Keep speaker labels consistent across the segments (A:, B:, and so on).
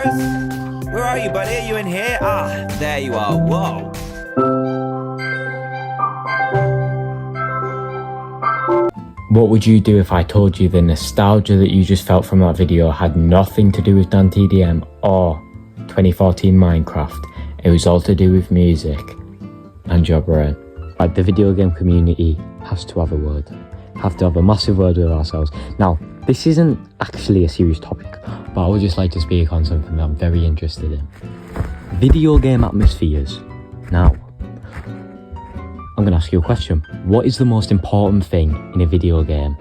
A: Boris? Where are you, buddy? Are you in here? Ah, there you are. Whoa.
B: What would you do if I told you the nostalgia that you just felt from that video had nothing to do with DanTDM or 2014 Minecraft? It was all to do with music and your brain. Like, the video game community has to have a word. Have to have a massive word with ourselves. Now, this isn't actually a serious topic, but I would just like to speak on something that I'm very interested in. Video game atmospheres. Now, I'm going to ask you a question. What is the most important thing in a video game?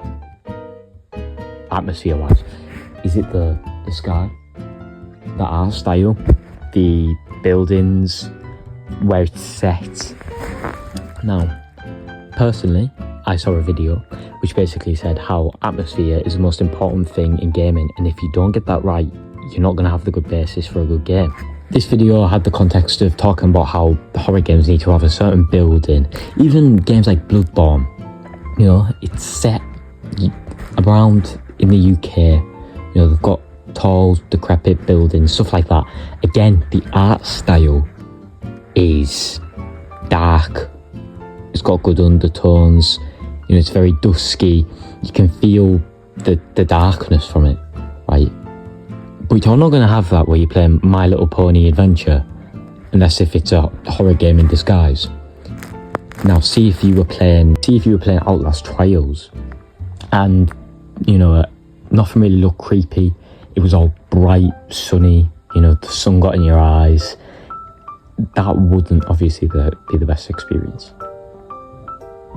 B: Atmosphere-wise. Is it the sky? The art style? The buildings? Where it's set? Now, personally, I saw a video which basically said how atmosphere is the most important thing in gaming, and if you don't get that right, you're not going to have the good basis for a good game. This video had the context of talking about how horror games need to have a certain building. Even games like Bloodborne, you know, it's set around in the UK. You know, they've got tall, decrepit buildings, stuff like that. Again, the art style is dark. It's got good undertones. You know, it's very dusky. You can feel the darkness from it, right? But you're not going to have that where you're playing My Little Pony Adventure, unless if it's a horror game in disguise. Now, see if you were playing Outlast Trials, and you know, nothing really looked creepy. It was all bright, sunny. You know, the sun got in your eyes. That wouldn't obviously be the best experience.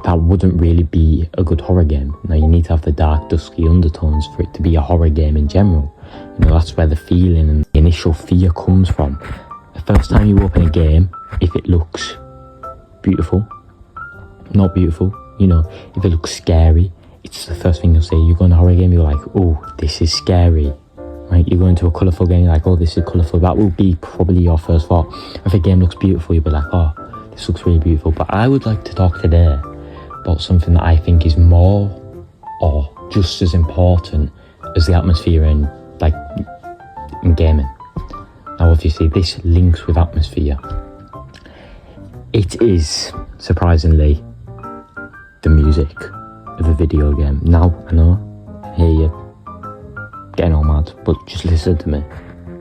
B: That wouldn't really be a good horror game. Now, you need to have the dark, dusky undertones for it to be a horror game in general. You know, that's where the feeling and the initial fear comes from. The first time you open a game, if it looks beautiful, not beautiful, you know, if it looks scary, it's the first thing you'll say. You go in a horror game, you're like, oh, this is scary, right? You go into a colourful game, you're like, oh, this is colourful. That will be probably your first thought. If a game looks beautiful, you'll be like, oh, this looks really beautiful. But I would like to talk today about something that I think is more or just as important as the atmosphere in gaming. Now, obviously, this links with atmosphere. It is, surprisingly, the music of a video game. Now, I know, I hear you getting all mad, but just listen to me.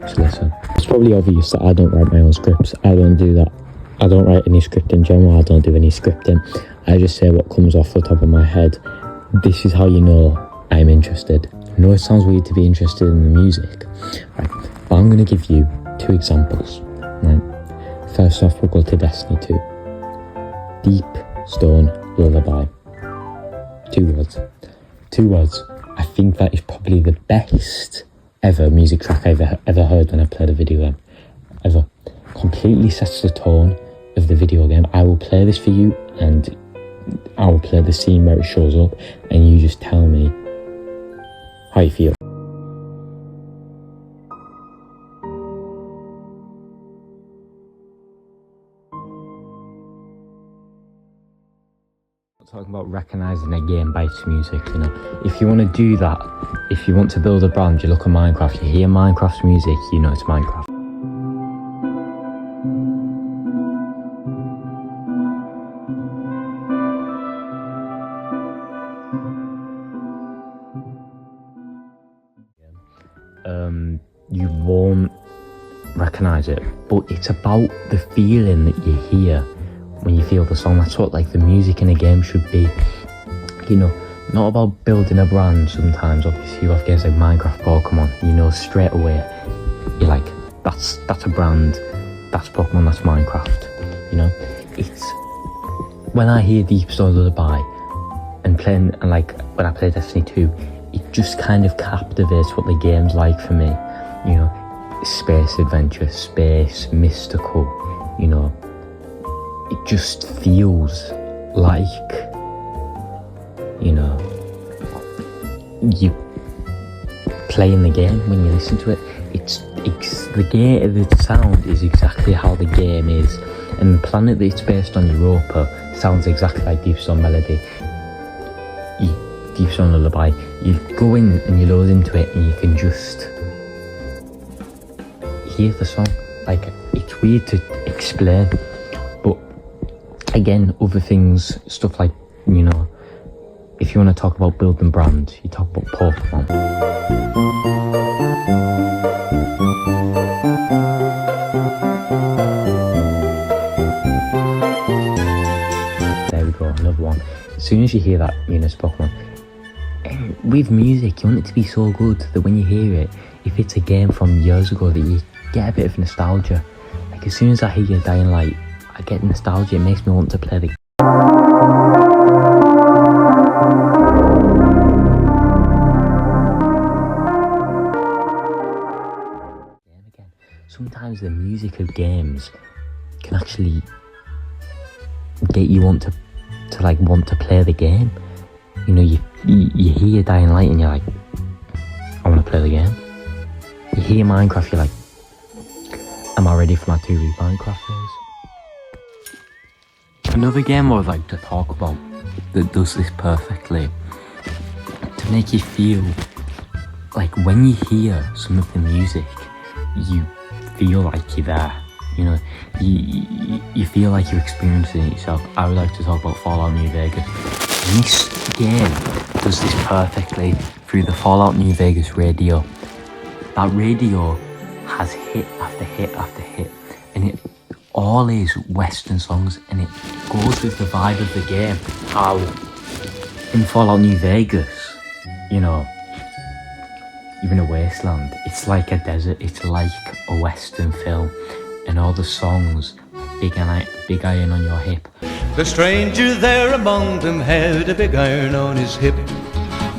B: Just listen. It's probably obvious that I don't write my own scripts. I don't do that. I don't write any script in general. I don't do any scripting. I just say what comes off the top of my head. This is how you know I'm interested. I know it sounds weird to be interested in the music, right? But I'm going to give you two examples, right? First off, we'll go to Destiny 2. Deep Stone Lullaby. Two words. I think that is probably the best ever music track I've ever heard when I've played a video game. Ever. Completely sets the tone of the video game. I will play this for you, and I will play the scene where it shows up, and you just tell me how you feel. Talking about recognising a game by its music, you know. If you want to do that, if you want to build a brand, you look at Minecraft, you hear Minecraft's music, you know it's Minecraft. You won't recognise it, but it's about the feeling that you hear when you feel the song. That's what the music in a game should be, you know. Not about building a brand. Sometimes obviously you have games like Minecraft, Pokemon, you know straight away, you're like, that's a brand, that's Pokemon, that's Minecraft, you know. It's when I hear Deep Stone Lullaby and when I play Destiny 2, it just kind of captivates what the game's like for me, you know. Space adventure, space, mystical, you know. It just feels like, you know, you playing the game when you listen to it. It's the sound is exactly how the game is, and the planet that it's based on, Europa, sounds exactly like Deep Stone Melody. Deep Stone Lullaby. You go in and you load into it, and you can just hear the song. Like, it's weird to explain, but again, other things, stuff like, you know, if you want to talk about building brands, you talk about Pokemon. There we go, another one. As soon as you hear that, you know it's Pokemon. And with music, you want it to be so good that when you hear it, if it's a game from years ago, that you get a bit of nostalgia. Like, as soon as I hear Dying Light, I get nostalgia. It makes me want to play the game again. Sometimes the music of games can actually get you want to play the game. You know, you hear Dying Light and you're like, I want to play the game. You hear Minecraft, you're like, am I ready for my 2 week Minecraft days? Another game I would like to talk about that does this perfectly, to make you feel like when you hear some of the music, you feel like you're there. You know, you feel like you're experiencing it yourself. I would like to talk about Fallout New Vegas. And this game does this perfectly through the Fallout New Vegas radio. That radio has hit after hit after hit, and it all is Western songs, and it goes with the vibe of the game. How in Fallout New Vegas, you know, you're in a wasteland. It's like a desert. It's like a Western film, and all the songs, Big Iron on Your Hip.
C: The stranger there among them had a big iron on his hip,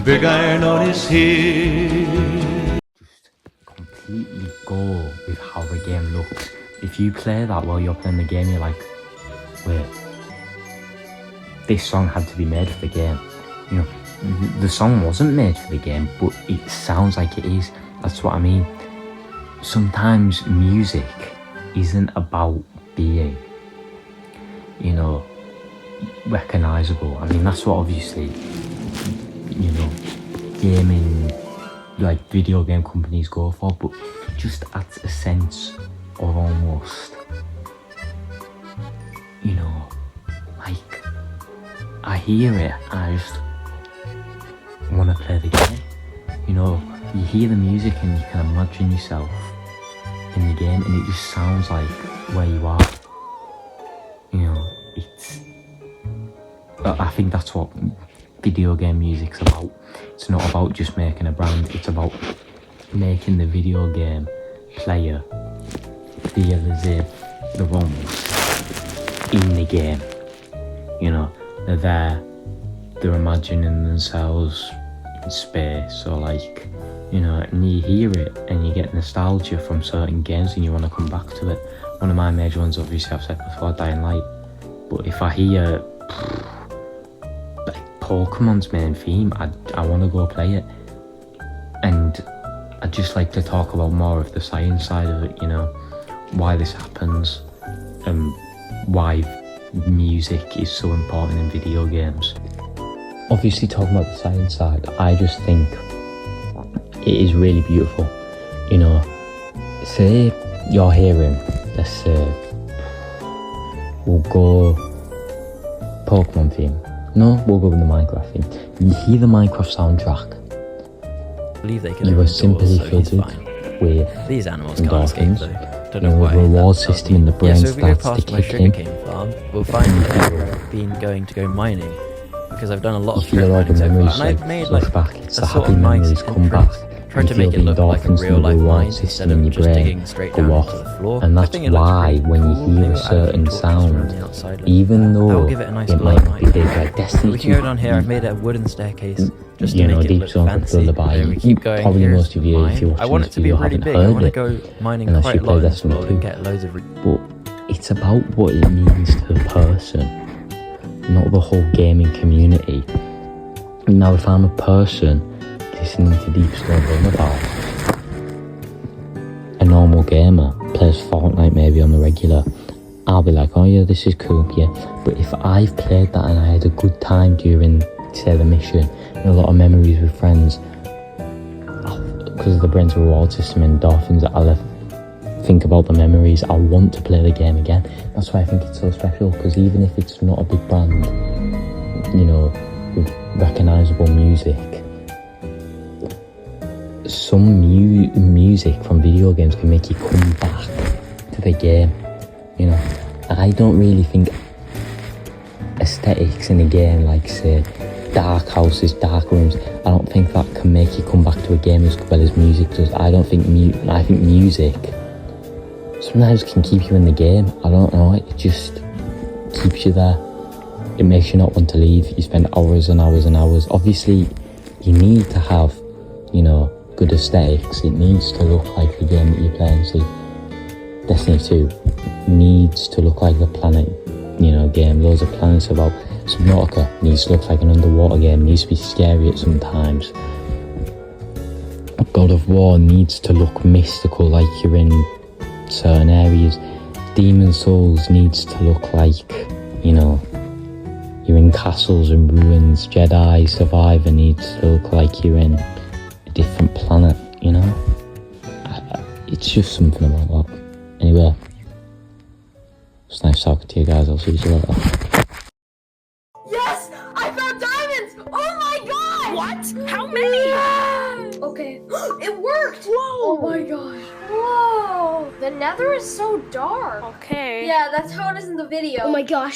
C: big iron on his hip.
B: Just completely go with how the game looks. If you play that while you're playing the game, you're like, wait, this song had to be made for the game. You know, the song wasn't made for the game, but it sounds like it is. That's what I mean. Sometimes music isn't about being, you know, recognisable. I mean, that's what obviously, you know, gaming, like video game companies go for, but it just adds a sense of almost, you know, like, I hear it and I just want to play the game. You know, you hear the music and you can imagine yourself in the game, and it just sounds like where you are. You know, I think that's what video game music's about. It's not about just making a brand, it's about making the video game player feel as if they're almost in the game. You know, they're there, they're imagining themselves in space, or like, you know, and you hear it and you get nostalgia from certain games and you want to come back to it. One of my major ones, obviously, I've said before, Dying Light. But if I hear like Pokemon's main theme, I want to go play it. And I'd just like to talk about more of the science side of it, you know, why this happens and why music is so important in video games. Obviously, talking about the science side, I just think it is really beautiful. You know, say you're hearing, let's say, we'll go Pokemon theme. No, we'll go with the Minecraft theme. You hear the Minecraft soundtrack, you are sympathetic with
D: these animals
B: endorphins.
D: Don't know why.
B: The reward system in the brain starts to kick in.
D: Farm, we'll find an area I've been going to go mining, because I've done a lot
B: You
D: of
B: feel all the memories
D: and I've made
B: flash
D: like
B: back. It's
D: a
B: the
D: sort
B: happy
D: of nice
B: memories come back.
D: Tried to
B: You feel
D: make it
B: the
D: look like a
B: endorphins
D: real
B: and the
D: life
B: reward
D: mine
B: system
D: instead
B: in
D: of
B: your
D: just
B: brain
D: digging straight
B: go
D: down
B: off.
D: to the floor.
B: And
D: I
B: that's
D: think it looks
B: why
D: pretty
B: when you
D: cool.
B: hear
D: Maybe
B: a
D: I'll
B: certain
D: put pictures
B: sound,
D: around the outside of
B: even
D: I'll
B: though
D: give it a nice
B: it
D: glow
B: might
D: light.
B: be big like Destiny
D: We can go down here. I've made a wooden staircase just to
B: you know,
D: make it
B: Deep
D: look
B: Zone
D: fancy.
B: Lullaby.
D: There we keep going.
B: Probably
D: Here's
B: most of you, if you're
D: mine. I
B: watching
D: want
B: this
D: it to be
B: video,
D: really
B: haven't
D: big. I
B: heard
D: want to
B: it,
D: go mining
B: unless
D: quite
B: you
D: a
B: play
D: lot in this
B: Destiny
D: world
B: 2.
D: and get loads of.
B: But it's about what it means to the person, not the whole gaming community. Now, if I'm a person listening to Deep Stone Lullaby, a normal gamer plays Fortnite maybe on the regular, I'll be like, oh yeah, this is cool, yeah. But if I've played that and I had a good time during, say, the mission, and a lot of memories with friends, because of the brain's reward system, endorphins, think about the memories. I want to play the game again. That's why I think it's so special, because even if it's not a big band, you know, with recognisable music, some music from video games can make you come back to the game, you know. I don't really think aesthetics in a game, like say dark houses, dark rooms, I don't think that can make you come back to a game as well as music does. I think music sometimes can keep you in the game. I don't know, it just keeps you there. It makes you not want to leave. You spend hours and hours and hours. Obviously, you need to have, you know, good aesthetics. It needs to look like the game that you're playing. See, Destiny 2 needs to look like the Planet, you know, game. Loads of planets about. Subnautica needs to look like an underwater game. Needs to be scary at some times. God of War needs to look mystical, like you're in certain areas. Demon's Souls needs to look like, you know, you're in castles and ruins. Jedi Survivor needs to look like you're in a different planet, you know? It's just something about that. Anyway, it's nice talking to you guys. I'll see you later.
E: Yes! I found diamonds! Oh my god!
F: What? How many?
E: Okay. It worked!
F: Whoa!
E: Oh my gosh. Whoa! The nether is so dark.
F: Okay.
E: Yeah, that's how it is in the video.
F: Oh my gosh.